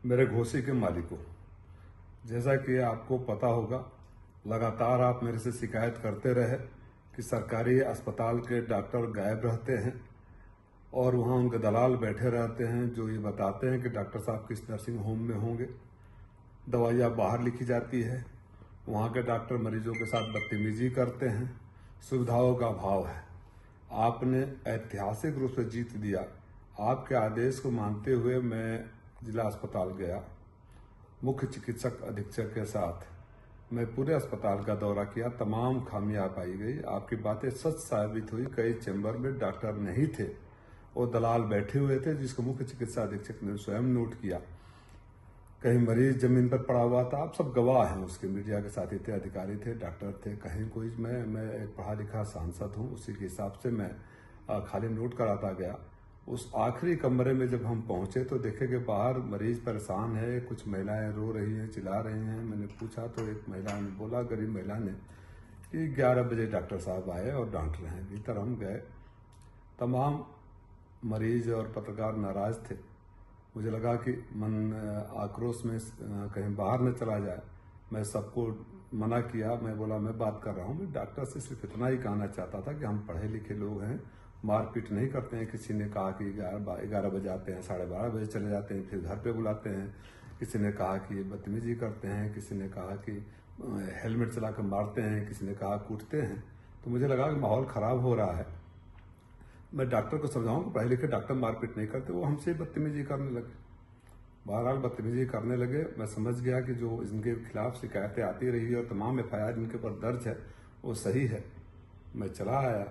मेरे घोसी के मालिकों, जैसा कि आपको पता होगा, लगातार आप मेरे से शिकायत करते रहे कि सरकारी अस्पताल के डॉक्टर गायब रहते हैं और वहाँ उनके दलाल बैठे रहते हैं जो ये बताते हैं कि डॉक्टर साहब किस नर्सिंग होम में होंगे। दवाइयाँ बाहर लिखी जाती है, वहाँ के डॉक्टर मरीजों के साथ बदतमीजी करते हैं, सुविधाओं का अभाव है। आपने ऐतिहासिक रूप से जीत दिया। आपके आदेश को मानते हुए मैं जिला अस्पताल गया, मुख्य चिकित्सक अधीक्षक के साथ मैं पूरे अस्पताल का दौरा किया। तमाम खामियां पाई गई। आपकी बातें सच साबित हुई। कई चैम्बर में डॉक्टर नहीं थे और दलाल बैठे हुए थे, जिसको मुख्य चिकित्सा अधीक्षक ने स्वयं नोट किया। कहीं मरीज जमीन पर पड़ा हुआ था। आप सब गवाह हैं उसके, मीडिया के साथी थे, अधिकारी थे, डॉक्टर थे। कहीं कोई मैं एक पढ़ा लिखा सांसद हूँ, उसी के हिसाब से मैं खाली नोट कराता गया। उस आखिरी कमरे में जब हम पहुंचे तो देखे कि बाहर मरीज परेशान है, कुछ महिलाएं रो रही हैं, चिल्ला रही हैं। मैंने पूछा तो एक महिला ने बोला, गरीब महिला ने, कि 11 बजे डॉक्टर साहब आए और डांट रहे हैं। भीतर हम गए, तमाम मरीज और पत्रकार नाराज थे। मुझे लगा कि मन आक्रोश में कहीं बाहर न चला जाए। मैं सबको मना किया। मैं बोला मैं बात कर रहा हूँ, मैं डॉक्टर से सिर्फ इतना ही कहना चाहता था कि हम पढ़े लिखे लोग हैं, मारपीट नहीं करते हैं। किसी ने कहा कि 11 बजे आते हैं, 12:30 बजे चले जाते हैं, फिर घर पे बुलाते हैं। किसी ने कहा कि बदतमीजी करते हैं, किसी ने कहा कि हेलमेट चला कर मारते हैं, किसी ने कहा कूटते हैं। तो मुझे लगा कि माहौल खराब हो रहा है। मैं डॉक्टर को समझाऊं कि पढ़े लिखे डॉक्टर मारपीट नहीं करते। वो हमसे बदतमीजी करने लगे, बहरहाल बदतमीजी करने लगे। मैं समझ गया कि जो इनके खिलाफ शिकायतें आती रही और तमाम FIR इनके ऊपर दर्ज है वो सही है। मैं चला आया।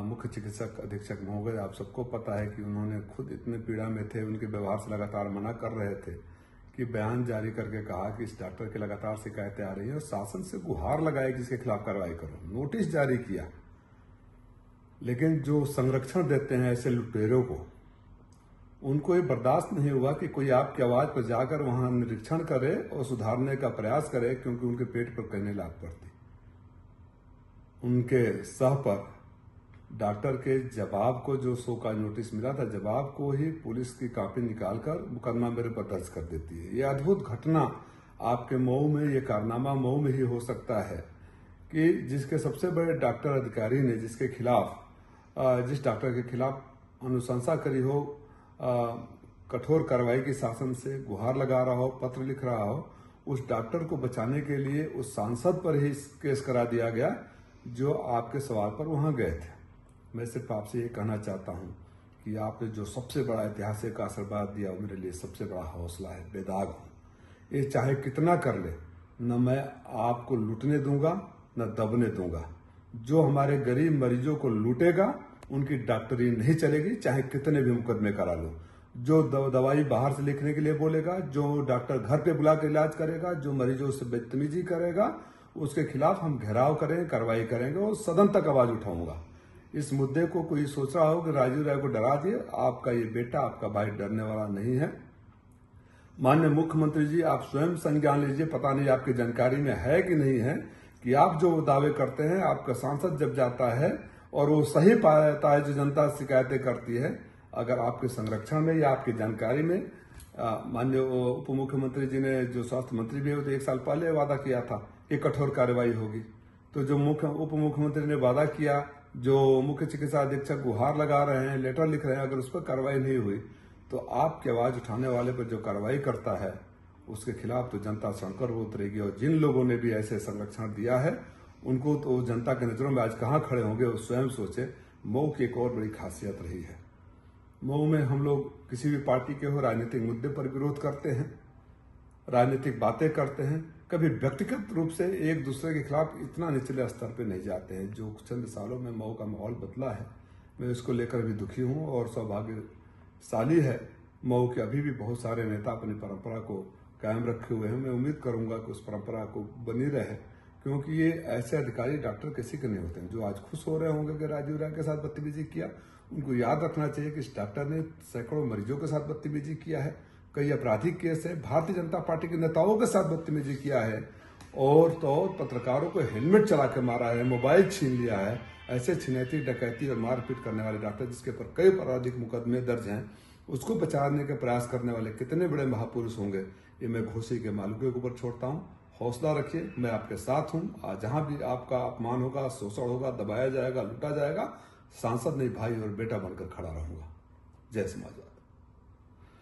मुख्य चिकित्सक अधीक्षक महोदय, आप सबको पता है कि उन्होंने खुद इतने पीड़ा में थे, उनके व्यवहार से लगातार मना कर रहे थे कि बयान जारी करके कहा कि इस डॉक्टर की लगातार शिकायतें आ रही हैं और शासन से गुहार लगाई कि इसके खिलाफ कार्रवाई करो। नोटिस जारी किया, लेकिन जो संरक्षण देते हैं ऐसे लुटेरों को, उनको ये बर्दाश्त नहीं हुआ कि कोई आपकी आवाज पर जाकर वहां निरीक्षण करे और सुधारने का प्रयास करे, क्योंकि उनके पेट पर कहने लाग पड़ती। उनके सह पर डॉक्टर के जवाब को, जो शो का नोटिस मिला था, जवाब को ही पुलिस की कॉपी निकालकर मुकदमा मेरे पर दर्ज कर देती है। ये अद्भुत घटना आपके मऊ में, ये कारनामा मऊ में ही हो सकता है कि जिसके सबसे बड़े डॉक्टर अधिकारी ने जिसके खिलाफ, जिस डॉक्टर के खिलाफ अनुशंसा करी हो, कठोर कार्रवाई की शासन से गुहार लगा रहा हो, पत्र लिख रहा हो, उस डॉक्टर को बचाने के लिए उस सांसद पर ही केस करा दिया गया जो आपके सवाल पर वहां गए थे। मैं सिर्फ आपसे ये कहना चाहता हूं कि आपने जो सबसे बड़ा ऐतिहासिक आशीर्वाद दिया वो मेरे लिए सबसे बड़ा हौसला है। बेदाग हूं। ये चाहे कितना कर ले, न मैं आपको लूटने दूंगा न दबने दूंगा। जो हमारे गरीब मरीजों को लूटेगा उनकी डॉक्टरी नहीं चलेगी, चाहे कितने भी मुकदमे करा लो। जो दवाई बाहर से लिखने के लिए बोलेगा, जो डॉक्टर घर पे बुला कर इलाज करेगा, जो मरीजों से बदतमीजी करेगा, उसके खिलाफ हम घेराव करेंगे, कार्रवाई करेंगे और सदन तक आवाज उठाऊंगा। इस मुद्दे को कोई सोच रहा हो कि राजीव राय को डरा दिए, आपका ये बेटा, आपका भाई डरने वाला नहीं है। माननीय मुख्यमंत्री जी, आप स्वयं संज्ञान लीजिए। पता नहीं आपकी जानकारी में है कि नहीं है कि आप जो दावे करते हैं, आपका सांसद जब जाता है और वो सही पाता है जो जनता शिकायतें करती है, अगर आपके संरक्षण में या आपकी जानकारी में, माननीय उप मुख्यमंत्री जी ने, जो स्वास्थ्य मंत्री भी है, तो 1 साल पहले वादा किया था कि कठोर कार्रवाई होगी। तो जो उप मुख्यमंत्री ने वादा किया, जो मुख्य चिकित्सा अधीक्षक गुहार लगा रहे हैं, लेटर लिख रहे हैं, अगर उस पर कार्रवाई नहीं हुई तो आपकी आवाज उठाने वाले पर जो कार्रवाई करता है उसके खिलाफ तो जनता सड़कों पर उतरेगी। और जिन लोगों ने भी ऐसे संरक्षण दिया है उनको तो जनता के नजरों में आज कहां खड़े होंगे वो स्वयं सोचे। मऊ की एक और बड़ी खासियत रही है, मऊ में हम लोग किसी भी पार्टी के हो, राजनीतिक मुद्दे पर विरोध करते हैं, राजनीतिक बातें करते हैं, कभी व्यक्तिगत रूप से एक दूसरे के खिलाफ इतना निचले स्तर पे नहीं जाते हैं। जो चंद सालों में मऊ का माहौल बदला है, मैं इसको लेकर भी दुखी हूं और सौभाग्यशाली है मऊ के अभी भी बहुत सारे नेता अपनी परंपरा को कायम रखे हुए हैं। मैं उम्मीद करूंगा कि उस परंपरा को बनी रहे, क्योंकि ये ऐसे अधिकारी डॉक्टर किसी के नहीं होते हैं। जो आज खुश हो रहे होंगे कि राजीव राय के साथ बदतमीजी किया, उनको याद रखना चाहिए कि इस डॉक्टर ने सैकड़ों मरीजों के साथ बदतमीजी किया है, कई आपराधिक केस है, भारतीय जनता पार्टी के नेताओं के साथ बदतमीजी किया है, और तो पत्रकारों को हेलमेट चला के मारा है, मोबाइल छीन लिया है। ऐसे छिनैती, डकैती और मारपीट करने वाले डॉक्टर जिसके ऊपर कई आपराधिक मुकदमे दर्ज हैं, उसको बचाने के प्रयास करने वाले कितने बड़े महापुरुष होंगे, ये मैं घोसी के मालिकों के ऊपर छोड़ता हूँ। हौसला रखिए, मैं आपके साथ हूँ। आज जहां भी आपका अपमान होगा, शोषण होगा, दबाया जाएगा, लूटा जाएगा, सांसद नहीं भाई और बेटा बनकर खड़ा रहूंगा। जय समाजवाद।